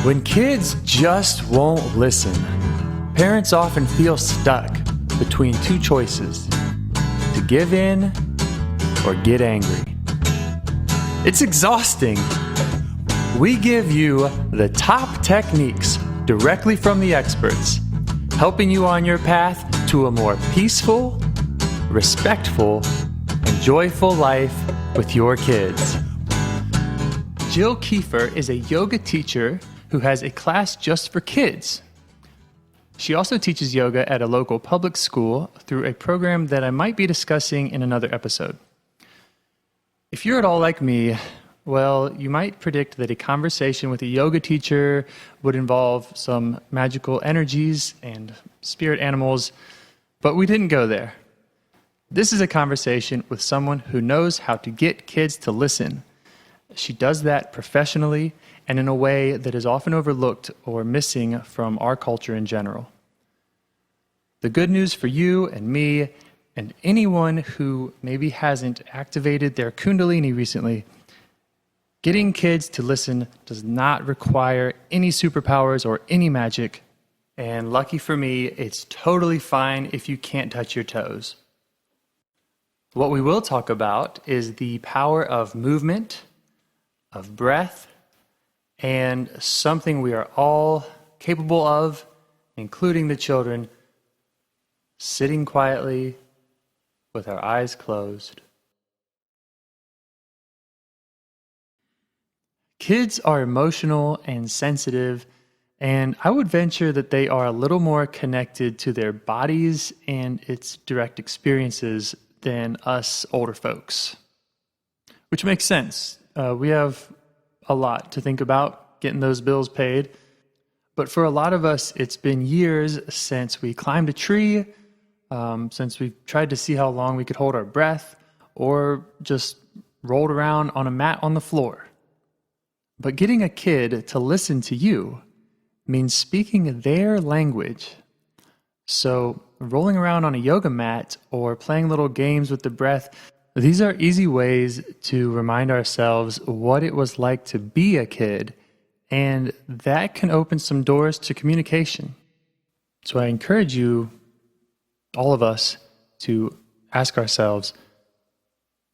When kids just won't listen, parents often feel stuck between two choices: to give in or get angry. It's exhausting. We give you the top techniques directly from the experts, helping you on your path to a more peaceful, respectful, and joyful life with your kids. Jill Keefer is a yoga teacher who has a class just for kids. She also teaches yoga at a local public school through a program that I might be discussing in another episode. If you're at all like me, well, you might predict that a conversation with a yoga teacher would involve some magical energies and spirit animals, but we didn't go there. This is a conversation with someone who knows how to get kids to listen. She does that professionally and in a way that is often overlooked or missing from our culture in general. The good news for you and me and anyone who maybe hasn't activated their Kundalini recently, getting kids to listen does not require any superpowers or any magic. And lucky for me, it's totally fine if you can't touch your toes. What we will talk about is the power of movement, of breath, and something we are all capable of, including the children, sitting quietly with our eyes closed. Kids are emotional and sensitive, and I would venture that they are a little more connected to their bodies and its direct experiences than us older folks, which makes sense. We have a lot to think about, getting those bills paid. But for a lot of us, it's been years since we climbed a tree, since we tried to see how long we could hold our breath, or just rolled around on a mat on the floor. But getting a kid to listen to you means speaking their language. So rolling around on a yoga mat or playing little games with the breath, these are easy ways to remind ourselves what it was like to be a kid, and that can open some doors to communication. So I encourage you, all of us, to ask ourselves,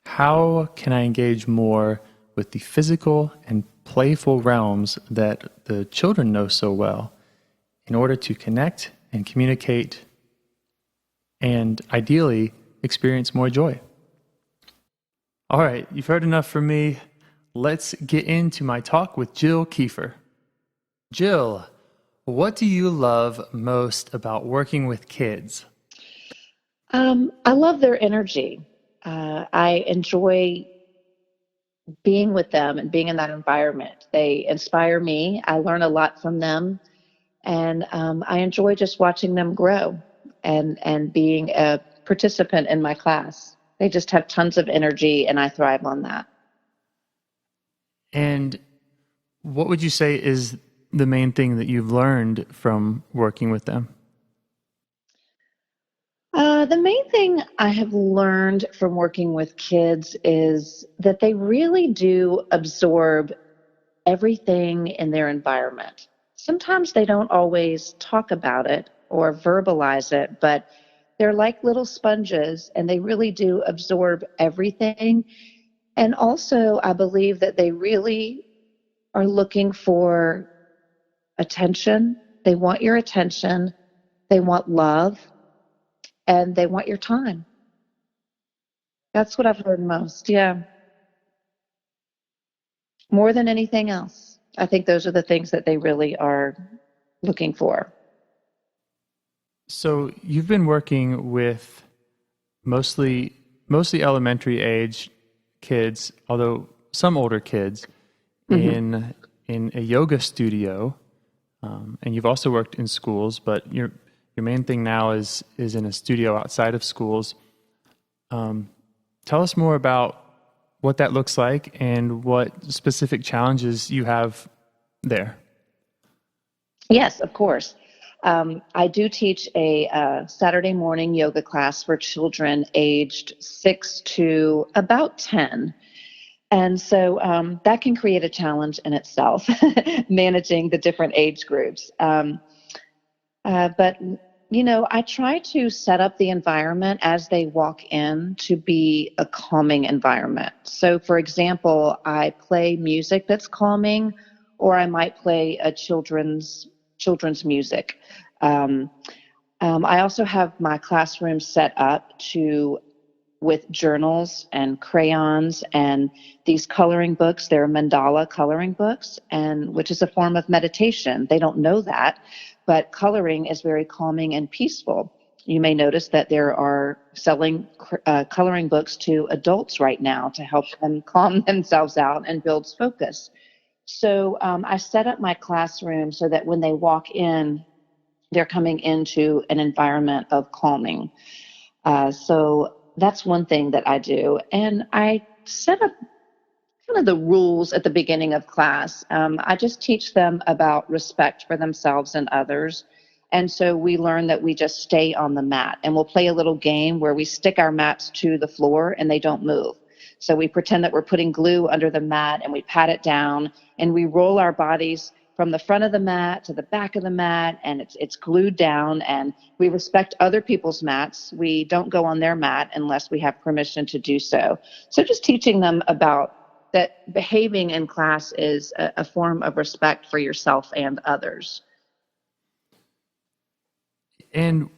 how can I engage more with the physical and playful realms that the children know so well in order to connect and communicate and ideally experience more joy? All right, you've heard enough from me. Let's get into my talk with Jill Keefer. Jill, what do you love most about working with kids? I love their energy. I enjoy being with them and being in that environment. They inspire me. I learn a lot from them. And I enjoy just watching them grow and being a participant in my class. They just have tons of energy, and I thrive on that. And what would you say is the main thing that you've learned from working with them? The main thing I have learned from working with kids is that they really do absorb everything in their environment. Sometimes they don't always talk about it or verbalize it, but they're like little sponges, and they really do absorb everything. And also, I believe that they really are looking for attention. They want your attention, they want love, and they want your time. That's what I've learned most. Yeah. More than anything else. I think those are the things that they really are looking for. So you've been working with mostly elementary age kids, although some older kids, in a yoga studio, and you've also worked in schools, but your main thing now is in a studio outside of schools. Tell us more about what that looks like and what specific challenges you have there. Yes, of course. I do teach a Saturday morning yoga class for children aged 6 to about 10. And so that can create a challenge in itself, managing the different age groups. But I try to set up the environment as they walk in to be a calming environment. So, for example, I play music that's calming, or I might play a children's music. Um, I also have my classroom set up to with journals and crayons and these coloring books. They're mandala coloring books, and which is a form of meditation. They don't know that, but coloring is very calming and peaceful. You may notice that there are selling coloring books to adults right now to help them calm themselves out and build focus. So I set up my classroom so that when they walk in, they're coming into an environment of calming. So that's one thing that I do. And I set up kind of the rules at the beginning of class. I just teach them about respect for themselves and others. And so we learn that we just stay on the mat, and we'll play a little game where we stick our mats to the floor and they don't move. So we pretend that we're putting glue under the mat and we pat it down and we roll our bodies from the front of the mat to the back of the mat, and it's glued down, and we respect other people's mats. We don't go on their mat unless we have permission to do so. So just teaching them about that behaving in class is a form of respect for yourself and others. And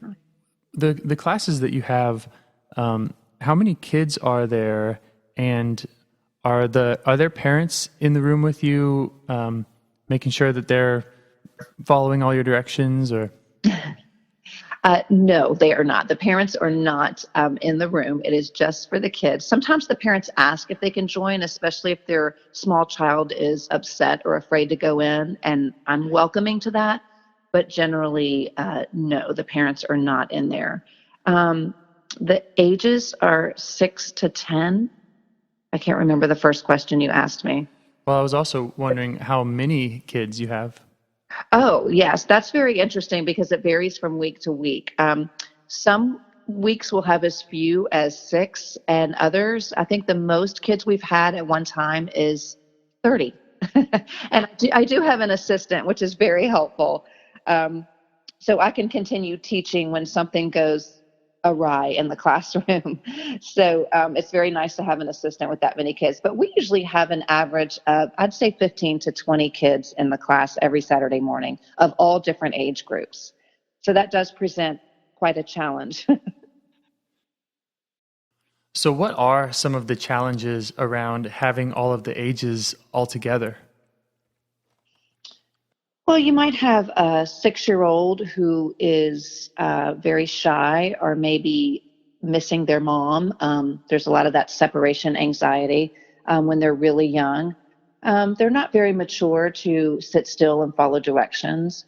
the classes that you have, how many kids are there, and are there parents in the room with you, making sure that they're following all your directions? Or No, they are not. The parents are not in the room. It is just for the kids. Sometimes the parents ask if they can join, especially if their small child is upset or afraid to go in, and I'm welcoming to that. But generally, no, the parents are not in there. Um, the ages are 6 to 10. I can't remember the first question you asked me. well, I was also wondering how many kids you have. Oh, yes, that's very interesting because it varies from week to week. Some weeks will have as few as six, and others, I think the most kids we've had at one time is 30. And I do have an assistant, which is very helpful. Um, so I can continue teaching when something goes awry in the classroom. So it's very nice to have an assistant with that many kids. But we usually have an average of, I'd say, 15 to 20 kids in the class every Saturday morning of all different age groups. So that does present quite a challenge. So, what are some of the challenges around having all of the ages all together? Well, you might have a 6-year-old who is very shy or maybe missing their mom. There's a lot of that separation anxiety when they're really young. They're not very mature to sit still and follow directions.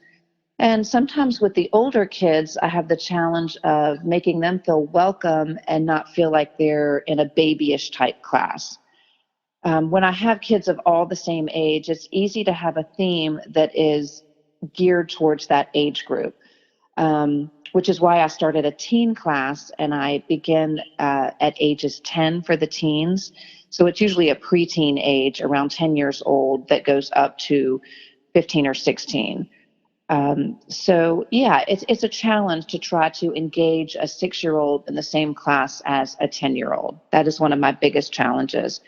And sometimes with the older kids, I have the challenge of making them feel welcome and not feel like they're in a babyish type class. When I have kids of all the same age, it's easy to have a theme that is geared towards that age group, which is why I started a teen class and I begin at ages 10 for the teens. So it's usually a preteen age, around 10 years old, that goes up to 15 or 16. So yeah, it's a challenge to try to engage a 6-year-old in the same class as a 10-year-old. That is one of my biggest challenges.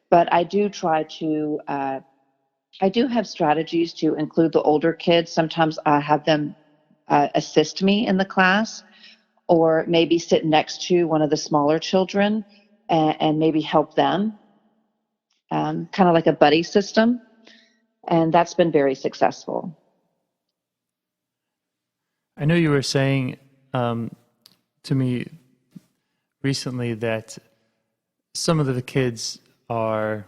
But I do try to, I do have strategies to include the older kids. Sometimes I have them assist me in the class, or maybe sit next to one of the smaller children and maybe help them, kind of like a buddy system. And that's been very successful. I know you were saying to me recently that some of the kids are,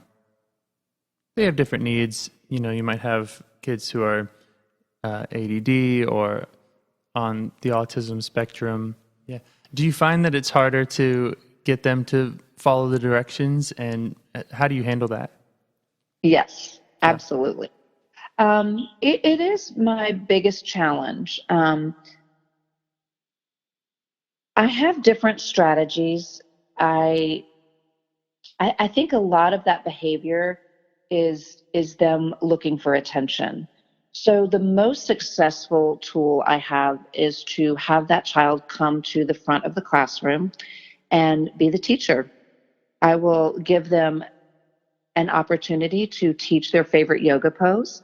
they have different needs. You know, you might have kids who are ADD or on the autism spectrum. Yeah. Do you find that it's harder to get them to follow the directions, and how do you handle that? Yes, Yeah. absolutely. It is my biggest challenge. I have different strategies. I I think a lot of that behavior is them looking for attention. So the most successful tool I have is to have that child come to the front of the classroom and be the teacher. I will give them an opportunity to teach their favorite yoga pose,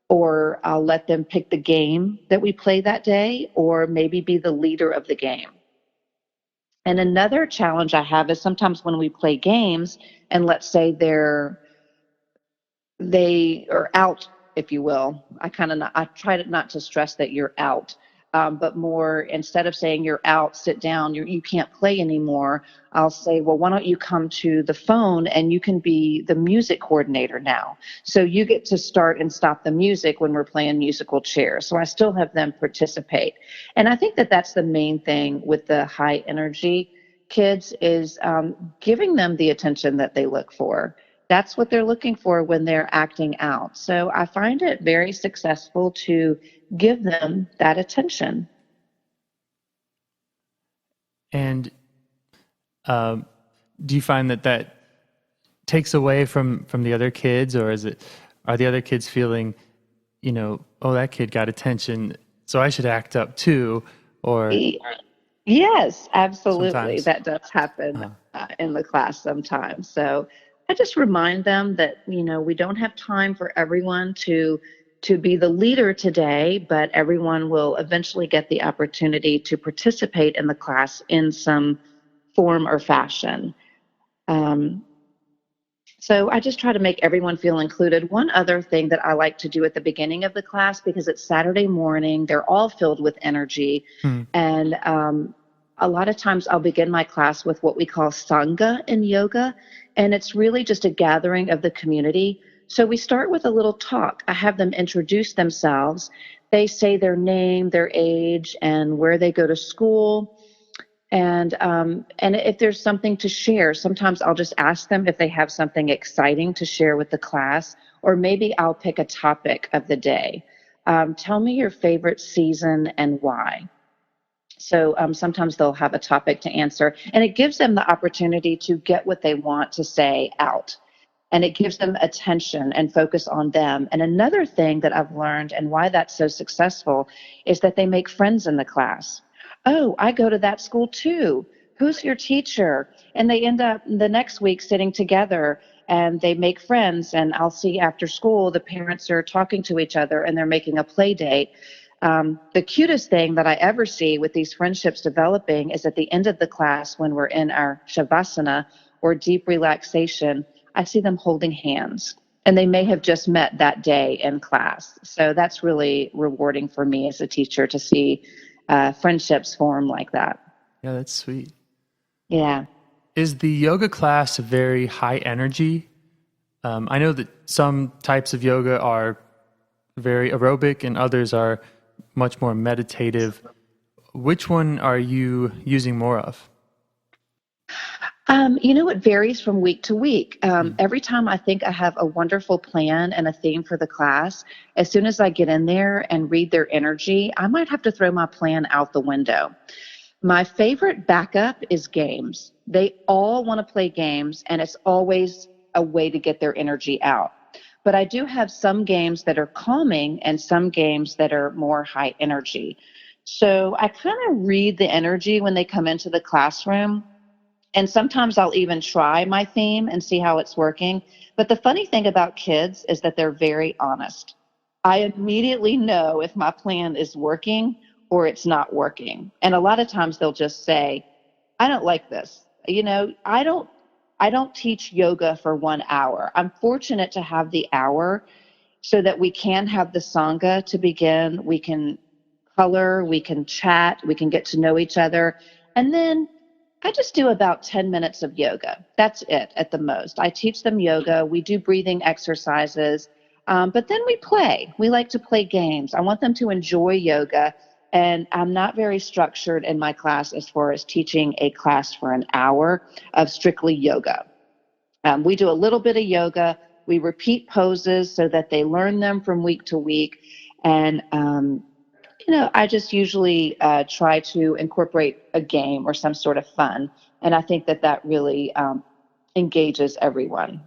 or I'll let them pick the game that we play that day, or maybe be the leader of the game. And another challenge I have is sometimes when we play games, and let's say they are out, if you will. I try to not to stress that you're out, but more instead of saying you're out, sit down, you can't play anymore. I'll say, well, why don't you come to the phone and you can be the music coordinator now. So you get to start and stop the music when we're playing musical chairs. So I still have them participate. And I think that that's the main thing with the high energy kids is giving them the attention that they look for. That's what they're looking for when they're acting out. So I find it very successful to give them that attention. And um, do you find that that takes away from the other kids, or are the other kids feeling, oh, that kid got attention, so I should act up too, or Yes, absolutely. sometimes? That does happen Uh, in the class sometimes. So I just remind them that, we don't have time for everyone to be the leader today, but everyone will eventually get the opportunity to participate in the class in some form or fashion. Um, so I just try to make everyone feel included. One other thing that I like to do at the beginning of the class, because it's Saturday morning, they're all filled with energy. hmm. And a lot of times I'll begin my class with what we call Sangha in yoga. And it's really just a gathering of the community. So we start with a little talk. I have them introduce themselves. They say their name, their age, and where they go to school. And if there's something to share, sometimes I'll just ask them if they have something exciting to share with the class, or maybe I'll pick a topic of the day. Tell me your favorite season and why. So sometimes they'll have a topic to answer, and it gives them the opportunity to get what they want to say out. And it gives them attention and focus on them. And another thing that I've learned and why that's so successful is that they make friends in the class. Oh, I go to that school too. Who's your teacher? And they end up the next week sitting together and they make friends. And I'll see after school the parents are talking to each other and they're making a play date. The cutest thing that I ever see with these friendships developing is at the end of the class when we're in our shavasana or deep relaxation. I see them holding hands, and they may have just met that day in class. So that's really rewarding for me as a teacher to see friendships form like that. Yeah, that's sweet. Yeah. Is the yoga class very high energy? I know that some types of yoga are very aerobic and others are much more meditative. Which one are you using more of? It varies from week to week. Hmm. Every time I think I have a wonderful plan and a theme for the class, as soon as I get in there and read their energy, I might have to throw my plan out the window. My favorite backup is games. They all want to play games, and it's always a way to get their energy out. But I do have some games that are calming and some games that are more high energy. So I kind of read the energy when they come into the classroom, and sometimes I'll even try my theme and see how it's working. But the funny thing about kids is that they're very honest. I immediately know if my plan is working or it's not working. And a lot of times they'll just say, I don't like this. I don't teach yoga for 1 hour. I'm fortunate to have the hour so that we can have the sangha to begin. We can color, we can chat, we can get to know each other. And then I just do about 10 minutes of yoga. That's it at the most. I teach them yoga. We do breathing exercises, but then we play. We like to play games. I want them to enjoy yoga. And I'm not very structured in my class as far as teaching a class for an hour of strictly yoga. We do a little bit of yoga. We repeat poses so that they learn them from week to week. And I just usually try to incorporate a game or some sort of fun. And I think that that really engages everyone.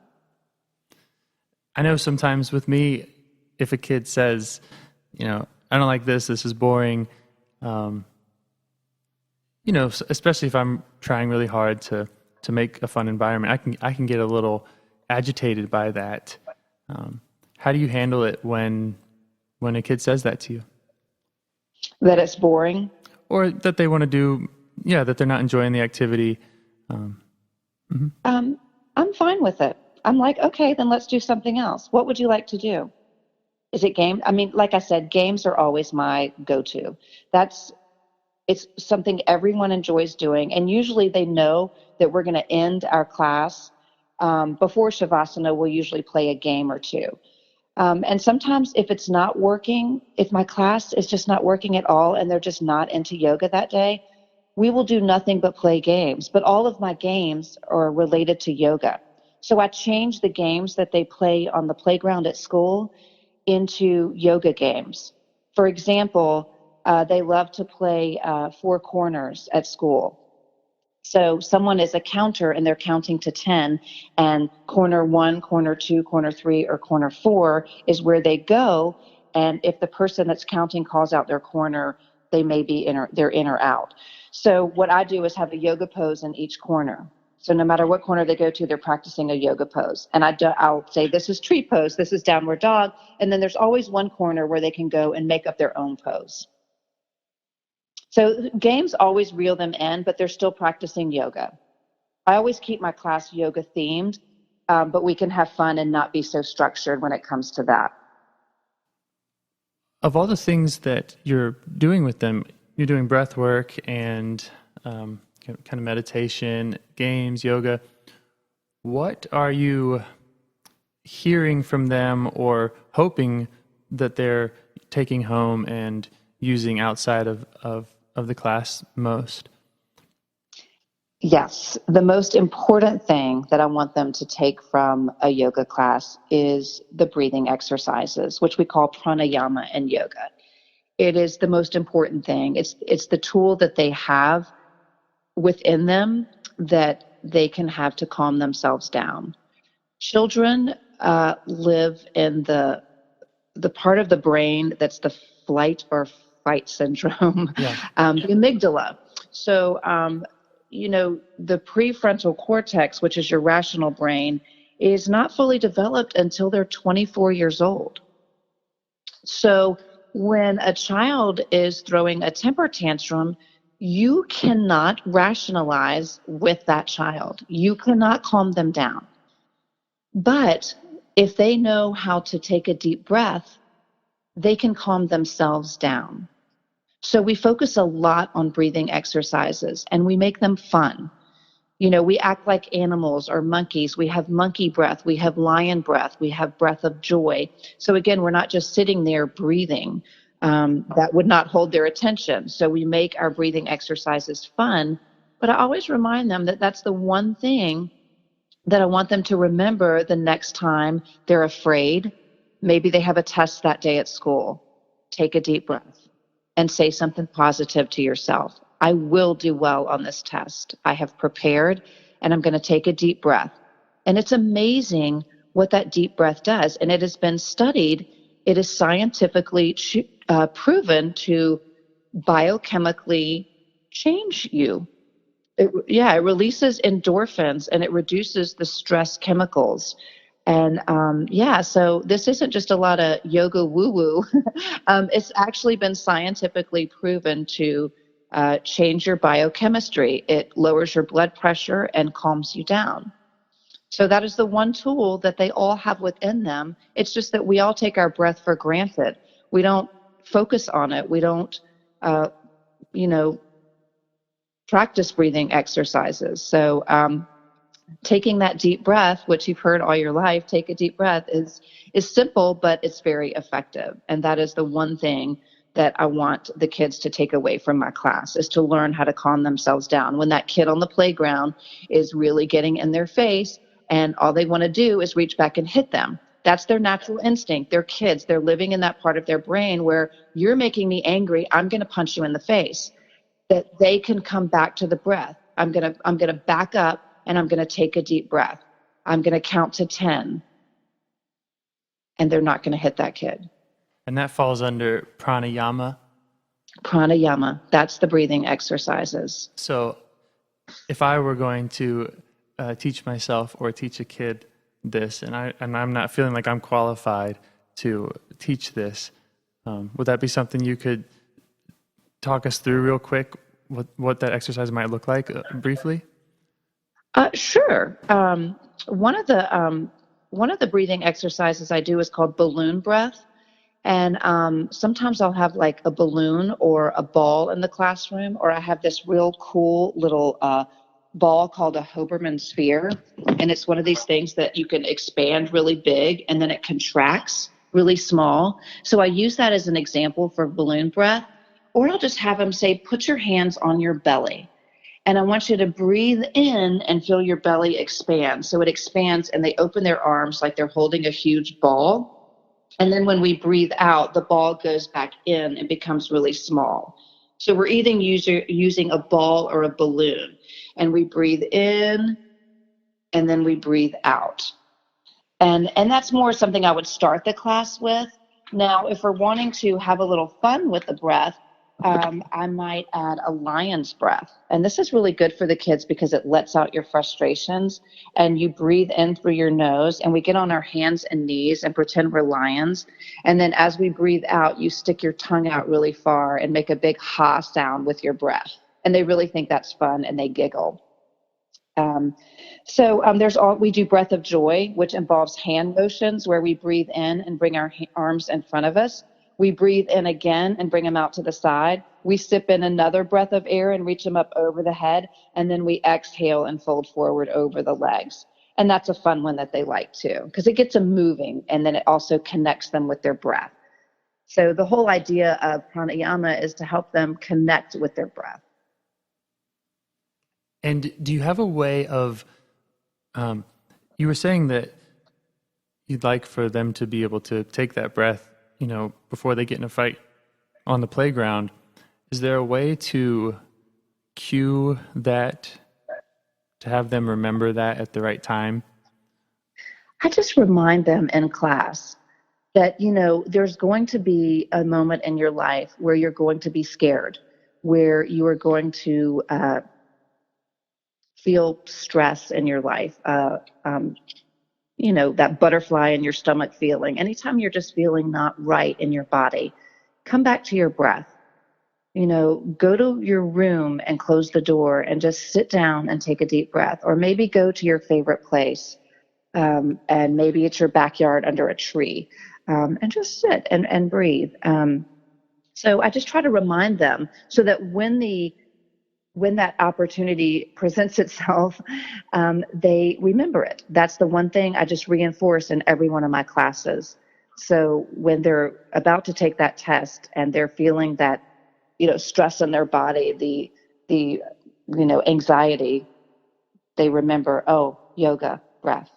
I know sometimes with me, if a kid says, I don't like this is boring, especially if I'm trying really hard to make a fun environment, I can get a little agitated by that. How do you handle it when a kid says that to you? That it's boring? Or that they want to do, that they're not enjoying the activity. I'm fine with it. I'm like, okay, then let's do something else. What would you like to do? Is it game? I mean, like I said, games are always my go-to. It's something everyone enjoys doing. And usually they know that we're going to end our class. Before Shavasana, we'll usually play a game or two. And sometimes if it's not working, if my class is just not working at all and they're just not into yoga that day, we will do nothing but play games. But all of my games are related to yoga. So I change the games that they play on the playground at school into yoga games. For example, they love to play four corners at school. So someone is a counter and they're counting to 10, and corner 1, corner 2, corner 3, or corner 4 is where they go. And if the person that's counting calls out their corner, they may be they're in or out. So what I do is have a yoga pose in each corner. So no matter what corner they go to, they're practicing a yoga pose. And I'll say, this is tree pose, this is downward dog. And then there's always one corner where they can go and make up their own pose. So games always reel them in, but they're still practicing yoga. I always keep my class yoga themed, but we can have fun and not be so structured when it comes to that. Of all the things that you're doing with them, you're doing breath work and kind of meditation, games, yoga. What are you hearing from them or hoping that they're taking home and using outside of the class most? Yes. The most important thing that I want them to take from a yoga class is the breathing exercises, which we call pranayama in yoga. It is the most important thing. It's the tool that they have within them that they can have to calm themselves down. Children live in the part of the brain that's the flight or fight syndrome, the amygdala. So, the prefrontal cortex, which is your rational brain, is not fully developed until they're 24 years old. So when a child is throwing a temper tantrum, you cannot rationalize with that child. You cannot calm them down. But if they know how to take a deep breath, they can calm themselves down. So we focus a lot on breathing exercises and we make them fun. We act like animals or monkeys. We have monkey breath. We have lion breath. We have breath of joy. So again, we're not just sitting there breathing. That would not hold their attention. So we make our breathing exercises fun. But I always remind them that that's the one thing that I want them to remember the next time they're afraid. Maybe they have a test that day at school. Take a deep breath and say something positive to yourself. I will do well on this test. I have prepared and I'm going to take a deep breath. And it's amazing what that deep breath does. And it has been studied. It is scientifically proven to biochemically change you. It releases endorphins and it reduces the stress chemicals. And so this isn't just a lot of yoga woo-woo. It's actually been scientifically proven to change your biochemistry. It lowers your blood pressure and calms you down. So that is the one tool that they all have within them. It's just that we all take our breath for granted. We don't focus on it. We don't, practice breathing exercises. So taking that deep breath, which you've heard all your life, take a deep breath, is simple, but it's very effective. And that is the one thing that I want the kids to take away from my class, is to learn how to calm themselves down. When that kid on the playground is really getting in their face and all they want to do is reach back and hit them. That's their natural instinct. They're kids. They're living in that part of their brain where you're making me angry, I'm going to punch you in the face. That they can come back to the breath. I'm going to back up and I'm going to take a deep breath. I'm going to count to 10, and they're not going to hit that kid. And that falls under pranayama. Pranayama, that's the breathing exercises. So if I were going to teach myself or teach a kid this, and I'm not feeling like I'm qualified to teach this, would that be something you could talk us through real quick, what that exercise might look like briefly? Sure. One of the breathing exercises I do is called balloon breath. And sometimes I'll have like a balloon or a ball in the classroom, or I have this real cool little ball called a Hoberman sphere. And it's one of these things that you can expand really big and then it contracts really small. So I use that as an example for balloon breath. Or I'll just have them say, put your hands on your belly. And I want you to breathe in and feel your belly expand. So it expands and they open their arms like they're holding a huge ball. And then when we breathe out, the ball goes back in and becomes really small. So we're either using a ball or a balloon. And we breathe in and then we breathe out. And that's more something I would start the class with. Now, if we're wanting to have a little fun with the breath, I might add a lion's breath. And this is really good for the kids because it lets out your frustrations and you breathe in through your nose and we get on our hands and knees and pretend we're lions. And then as we breathe out, you stick your tongue out really far and make a big ha sound with your breath. And they really think that's fun and they giggle. We do breath of joy, which involves hand motions where we breathe in and bring our arms in front of us. We breathe in again and bring them out to the side. We sip in another breath of air and reach them up over the head. And then we exhale and fold forward over the legs. And that's a fun one that they like too, because it gets them moving and then it also connects them with their breath. So the whole idea of pranayama is to help them connect with their breath. And do you have a way of, you were saying that you'd like for them to be able to take that breath, before they get in a fight on the playground. Is there a way to cue that, to have them remember that at the right time? I just remind them in class that, there's going to be a moment in your life where you're going to be scared, where you are going to feel stress in your life, that butterfly in your stomach feeling. Anytime you're just feeling not right in your body, come back to your breath. Go to your room and close the door and just sit down and take a deep breath. Or maybe go to your favorite place, and maybe it's your backyard under a tree, and just sit and breathe. So I just try to remind them so that when that opportunity presents itself, they remember it. That's the one thing I just reinforce in every one of my classes. So when they're about to take that test and they're feeling that, stress in their body, the anxiety, they remember, oh, yoga, breath.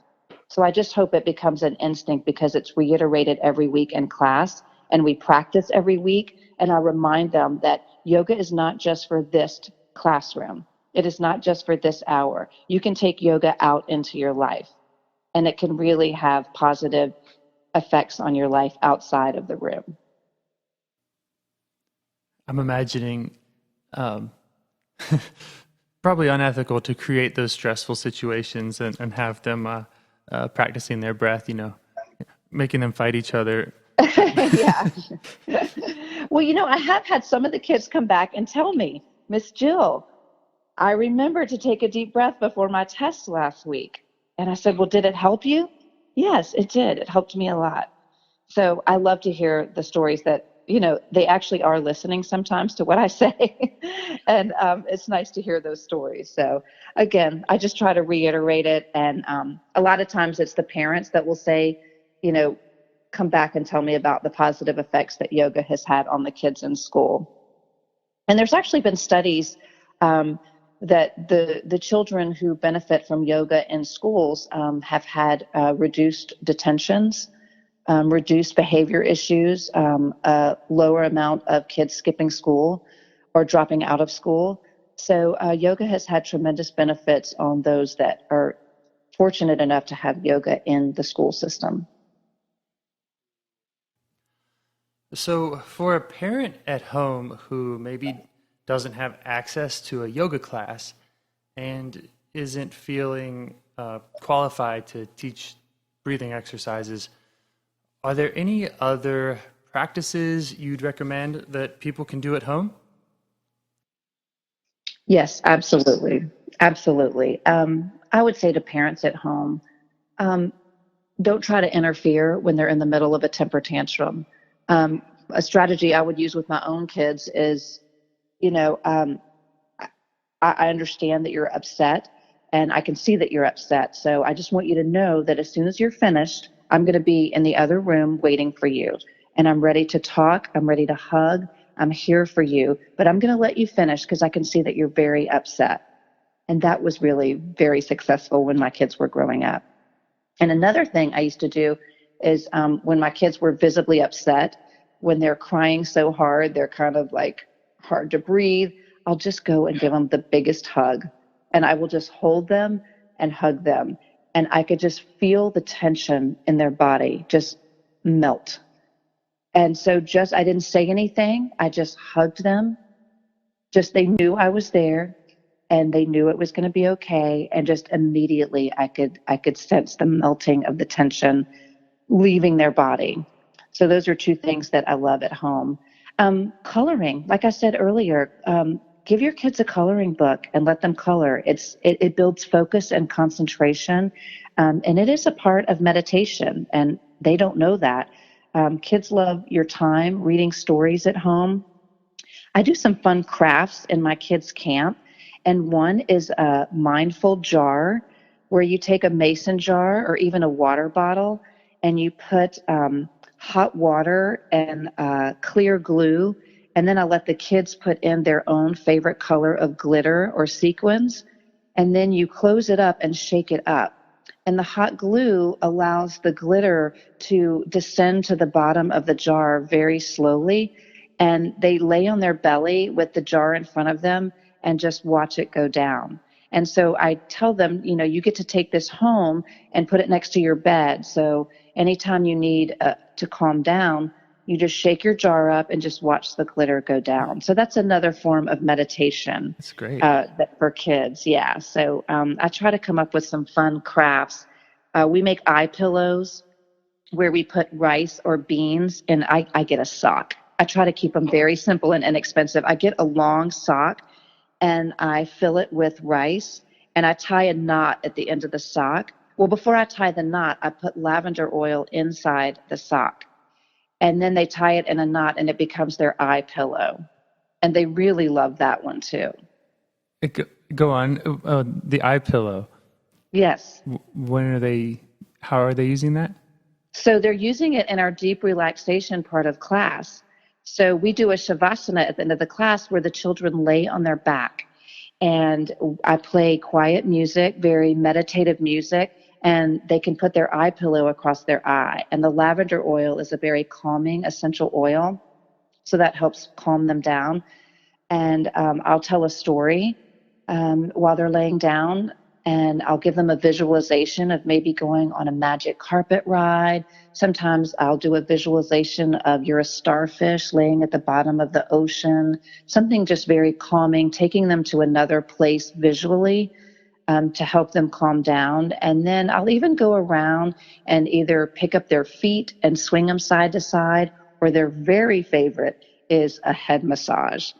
So I just hope it becomes an instinct because it's reiterated every week in class and we practice every week. And I remind them that yoga is not just for this classroom. It is not just for this hour. You can take yoga out into your life and it can really have positive effects on your life outside of the room. I'm imagining probably unethical to create those stressful situations and have them practicing their breath, making them fight each other. Yeah. Well, I have had some of the kids come back and tell me, Miss Jill, I remember to take a deep breath before my test last week. And I said, well, did it help you? Yes, it did. It helped me a lot. So I love to hear the stories that, they actually are listening sometimes to what I say. And it's nice to hear those stories. So again, I just try to reiterate it. And a lot of times it's the parents that will say, come back and tell me about the positive effects that yoga has had on the kids in school. And there's actually been studies that the children who benefit from yoga in schools have had reduced detentions, reduced behavior issues, a lower amount of kids skipping school or dropping out of school. So yoga has had tremendous benefits on those that are fortunate enough to have yoga in the school system. So, for a parent at home who maybe doesn't have access to a yoga class and isn't feeling qualified to teach breathing exercises, are there any other practices you'd recommend that people can do at home? Yes, absolutely. Absolutely. I would say to parents at home, um, don't try to interfere when they're in the middle of a temper tantrum. A strategy I would use with my own kids is, you know, I understand that you're upset and I can see that you're upset. So I just want you to know that as soon as you're finished, I'm going to be in the other room waiting for you. And I'm ready to talk. I'm ready to hug. I'm here for you. But I'm going to let you finish because I can see that you're very upset. And that was really very successful when my kids were growing up. And another thing I used to do is when my kids were visibly upset, when they're crying so hard, they're kind of like hard to breathe, I'll just go and give them the biggest hug. And I will just hold them and hug them. And I could just feel the tension in their body just melt. And so just, I didn't say anything. I just hugged them. Just, they knew I was there and they knew it was going to be okay. And just immediately I could sense the melting of the tension leaving their body. So those are two things that I love at home. Coloring, like I said earlier, give your kids a coloring book and let them color. It builds focus and concentration, and it is a part of meditation, and they don't know that. Kids love your time reading stories at home. I do some fun crafts in my kids' camp, and one is a mindful jar where you take a mason jar or even a water bottle and you put hot water and clear glue, and then I let the kids put in their own favorite color of glitter or sequins, and then you close it up and shake it up. And the hot glue allows the glitter to descend to the bottom of the jar very slowly. And they lay on their belly with the jar in front of them and just watch it go down. And so I tell them, you get to take this home and put it next to your bed. So anytime you need to calm down, you just shake your jar up and just watch the glitter go down. So that's another form of meditation That's great. for kids. Yeah. So I try to come up with some fun crafts. We make eye pillows where we put rice or beans, and I get a sock. I try to keep them very simple and inexpensive. I get a long sock and I fill it with rice and I tie a knot at the end of the sock. Well, before I tie the knot, I put lavender oil inside the sock, and then they tie it in a knot and it becomes their eye pillow. And they really love that one too. Go on. The eye pillow. Yes. When are they? How are they using that? So they're using it in our deep relaxation part of class. So we do a shavasana at the end of the class where the children lay on their back. And I play quiet music, very meditative music, and they can put their eye pillow across their eye. And the lavender oil is a very calming essential oil. So that helps calm them down. And I'll tell a story while they're laying down, and I'll give them a visualization of maybe going on a magic carpet ride. Sometimes I'll do a visualization of you're a starfish laying at the bottom of the ocean, something just very calming, taking them to another place visually to help them calm down. And then I'll even go around and either pick up their feet and swing them side to side, or their very favorite is a head massage.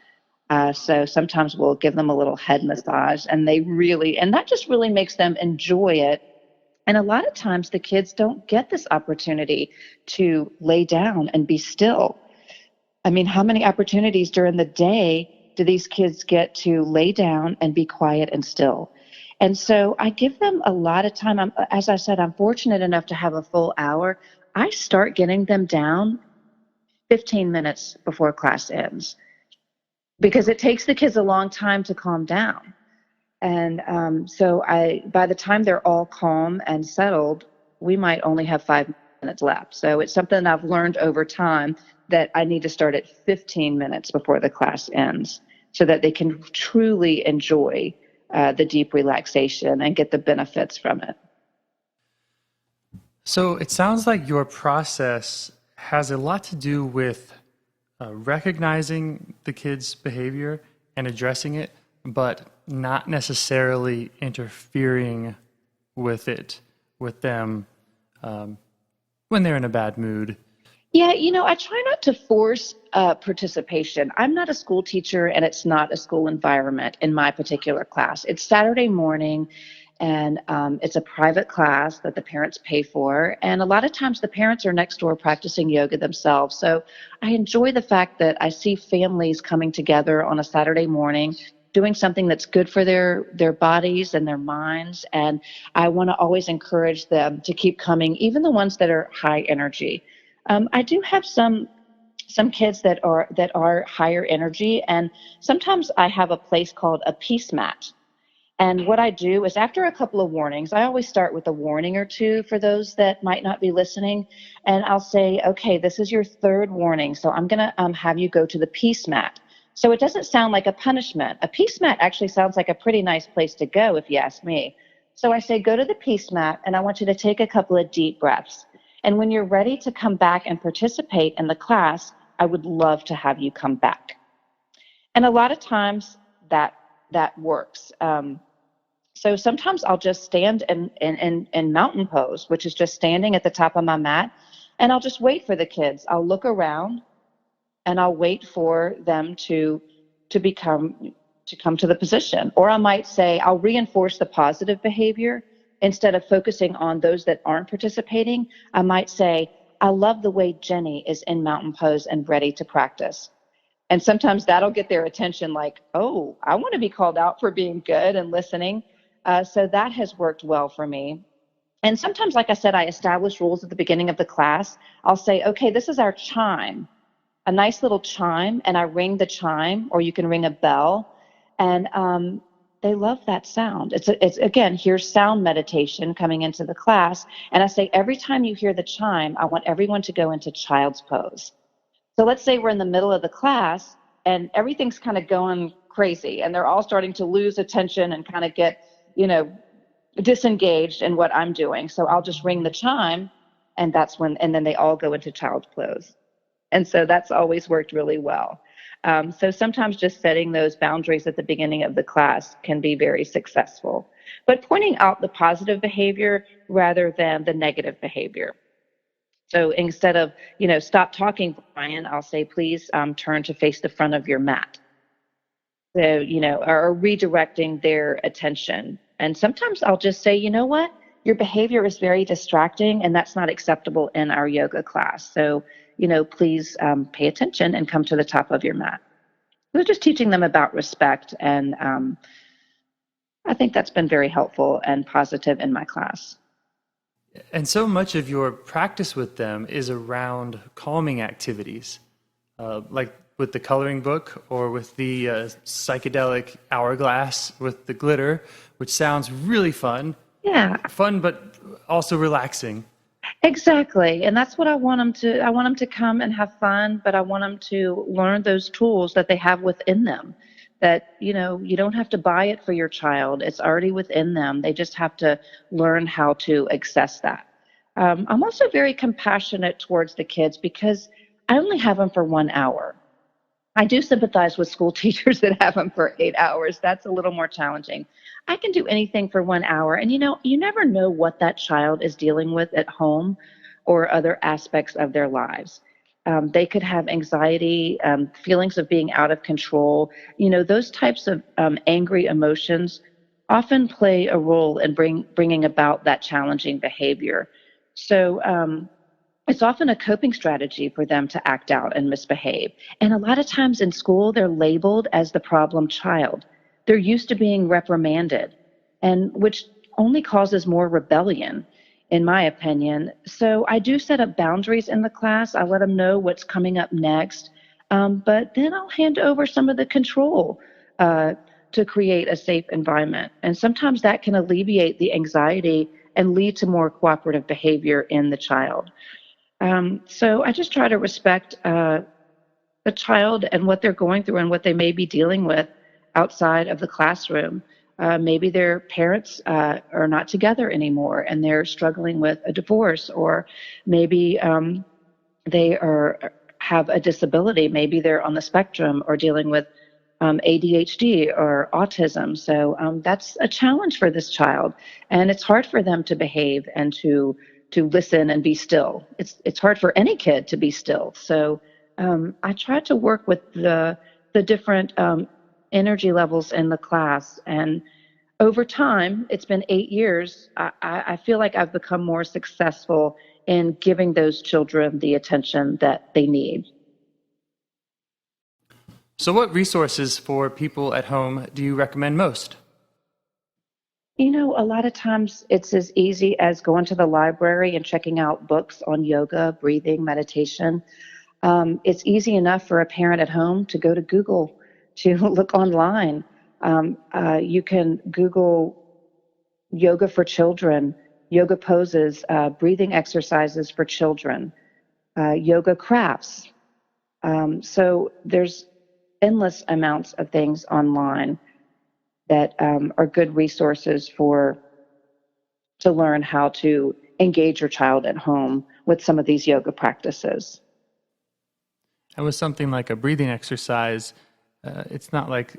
So sometimes we'll give them a little head massage, and and that just really makes them enjoy it. And a lot of times the kids don't get this opportunity to lay down and be still. I mean, how many opportunities during the day do these kids get to lay down and be quiet and still? And so I give them a lot of time. As I said, I'm fortunate enough to have a full hour. I start getting them down 15 minutes before class ends because it takes the kids a long time to calm down. And so by the time they're all calm and settled, we might only have 5 minutes left. So it's something I've learned over time that I need to start at 15 minutes before the class ends. so that they can truly enjoy the deep relaxation and get the benefits from it. So it sounds like your process has a lot to do with recognizing the kid's behavior and addressing it, but not necessarily interfering with it, with them when they're in a bad mood. Yeah, I try not to force participation. I'm not a school teacher, and it's not a school environment in my particular class. It's Saturday morning, and it's a private class that the parents pay for. And a lot of times the parents are next door practicing yoga themselves. So I enjoy the fact that I see families coming together on a Saturday morning doing something that's good for their bodies and their minds. And I want to always encourage them to keep coming, even the ones that are high energy. I do have some kids that are higher energy, and sometimes I have a place called a peace mat. And what I do is, after a couple of warnings, I always start with a warning or two for those that might not be listening. And I'll say, okay, this is your third warning, so I'm going to have you go to the peace mat. So it doesn't sound like a punishment. A peace mat actually sounds like a pretty nice place to go, if you ask me. So I say, go to the peace mat, and I want you to take a couple of deep breaths. And when you're ready to come back and participate in the class, I would love to have you come back. And a lot of times that works. So sometimes I'll just stand in mountain pose, which is just standing at the top of my mat, and I'll just wait for the kids. I'll look around, and I'll wait for them to come to the position. Or I might say, I'll reinforce the positive behavior. Instead of focusing on those that aren't participating, I might say, I love the way Jenny is in mountain pose and ready to practice. And sometimes that'll get their attention, like, oh, I want to be called out for being good and listening. So that has worked well for me. And sometimes, like I said, I establish rules at the beginning of the class. I'll say, okay, this is our chime, a nice little chime, and I ring the chime, or you can ring a bell. And they love that sound. It's again, here's sound meditation coming into the class. And I say, every time you hear the chime, I want everyone to go into child's pose. So let's say we're in the middle of the class and everything's kind of going crazy and they're all starting to lose attention and kind of get, disengaged in what I'm doing. So I'll just ring the chime, and and then they all go into child's pose. And so that's always worked really well. So sometimes just setting those boundaries at the beginning of the class can be very successful, but pointing out the positive behavior rather than the negative behavior. So instead of, stop talking, Brian, I'll say, please turn to face the front of your mat. So, or redirecting their attention. And sometimes I'll just say, you know what? Your behavior is very distracting, and that's not acceptable in our yoga class. So, please pay attention and come to the top of your mat. So just teaching them about respect, and I think that's been very helpful and positive in my class. And so much of your practice with them is around calming activities, like with the coloring book or with the psychedelic hourglass with the glitter, which sounds really fun. Yeah. Fun, but also relaxing. Exactly. And that's what I want them to. I want them to come and have fun, but I want them to learn those tools that they have within them. That, you don't have to buy it for your child. It's already within them. They just have to learn how to access that. I'm also very compassionate towards the kids because I only have them for 1 hour. I do sympathize with school teachers that have them for 8 hours. That's a little more challenging. I can do anything for 1 hour. And you never know what that child is dealing with at home or other aspects of their lives. They could have anxiety, feelings of being out of control. Those types of angry emotions often play a role in bringing about that challenging behavior. So it's often a coping strategy for them to act out and misbehave. And a lot of times in school, they're labeled as the problem child. They're used to being reprimanded, and which only causes more rebellion, in my opinion. So I do set up boundaries in the class. I let them know what's coming up next. But then I'll hand over some of the control to create a safe environment. And sometimes that can alleviate the anxiety and lead to more cooperative behavior in the child. So I just try to respect the child and what they're going through and what they may be dealing with outside of the classroom. Maybe their parents are not together anymore and they're struggling with a divorce, or maybe they have a disability. Maybe they're on the spectrum or dealing with ADHD or autism. So that's a challenge for this child, and it's hard for them to behave and to listen and be still. It's hard for any kid to be still. So I try to work with the different energy levels in the class, and over time, it's been 8 years. I feel like I've become more successful in giving those children the attention that they need. So, what resources for people at home do you recommend most? A lot of times it's as easy as going to the library and checking out books on yoga, breathing, meditation. It's easy enough for a parent at home to go to Google to look online. You can Google yoga for children, yoga poses, breathing exercises for children, yoga crafts. So there's endless amounts of things online that are good resources to learn how to engage your child at home with some of these yoga practices. And with something like a breathing exercise, it's not like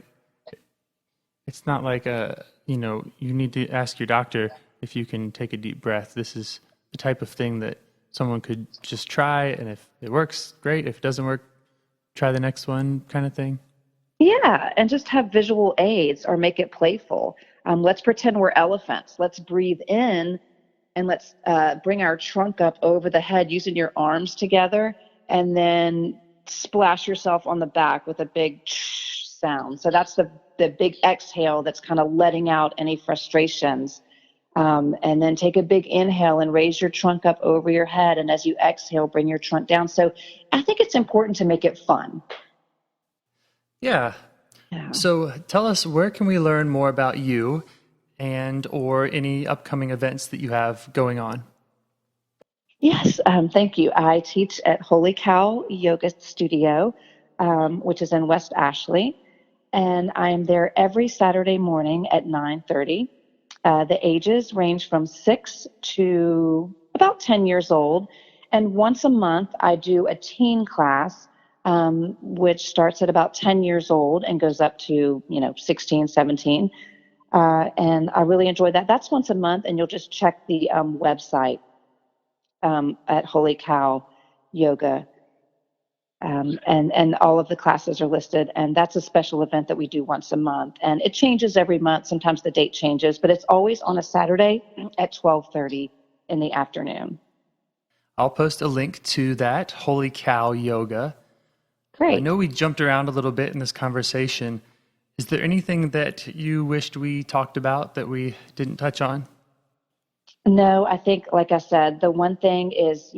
you need to ask your doctor if you can take a deep breath. This is the type of thing that someone could just try, and if it works, great. If it doesn't work, try the next one, kind of thing. Yeah, and just have visual aids or make it playful. Let's pretend we're elephants. Let's breathe in and let's bring our trunk up over the head using your arms together, and then splash yourself on the back with a big sound. So that's the big exhale that's kind of letting out any frustrations. And then take a big inhale and raise your trunk up over your head. And as you exhale, bring your trunk down. So I think it's important to make it fun. Yeah. So tell us, where can we learn more about you and or any upcoming events that you have going on? Yes, thank you. I teach at Holy Cow Yoga Studio, which is in West Ashley, and I am there every Saturday morning at 9:30. The ages range from 6 to about 10 years old, and once a month I do a teen class, which starts at about 10 years old and goes up to 16, 17. And I really enjoy that. That's once a month, and you'll just check the website at Holy Cow Yoga, and all of the classes are listed. And that's a special event that we do once a month, and it changes every month. Sometimes the date changes, but it's always on a Saturday at 12:30 in the afternoon. I'll post a link to that, Holy Cow Yoga. Great. I know we jumped around a little bit in this conversation. Is there anything that you wished we talked about that we didn't touch on? No, I think, like I said, the one thing is,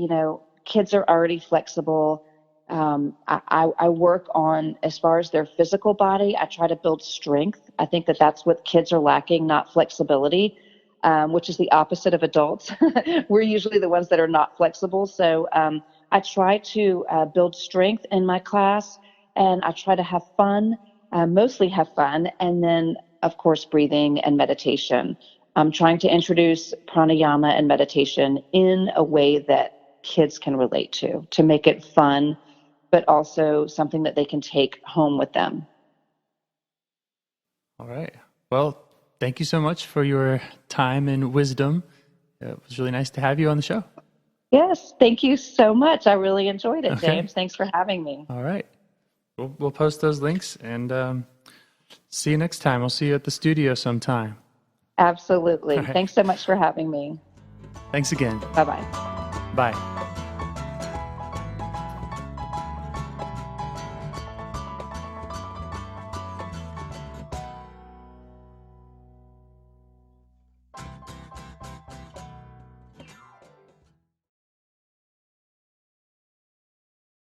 kids are already flexible. I work on, as far as their physical body, I try to build strength. I think that that's what kids are lacking, not flexibility, which is the opposite of adults. We're usually the ones that are not flexible. So I try to build strength in my class, and I try to have fun, mostly have fun, and then, of course, breathing and meditation. I'm trying to introduce pranayama and meditation in a way that kids can relate to make it fun, but also something that they can take home with them. All right. Well, thank you so much for your time and wisdom. It was really nice to have you on the show. Yes, thank you so much. I really enjoyed it, Okay. James. Thanks for having me. All right. We'll post those links, and see you next time. We'll see you at the studio sometime. Absolutely. All right. Thanks so much for having me. Thanks again. Bye-bye. Bye.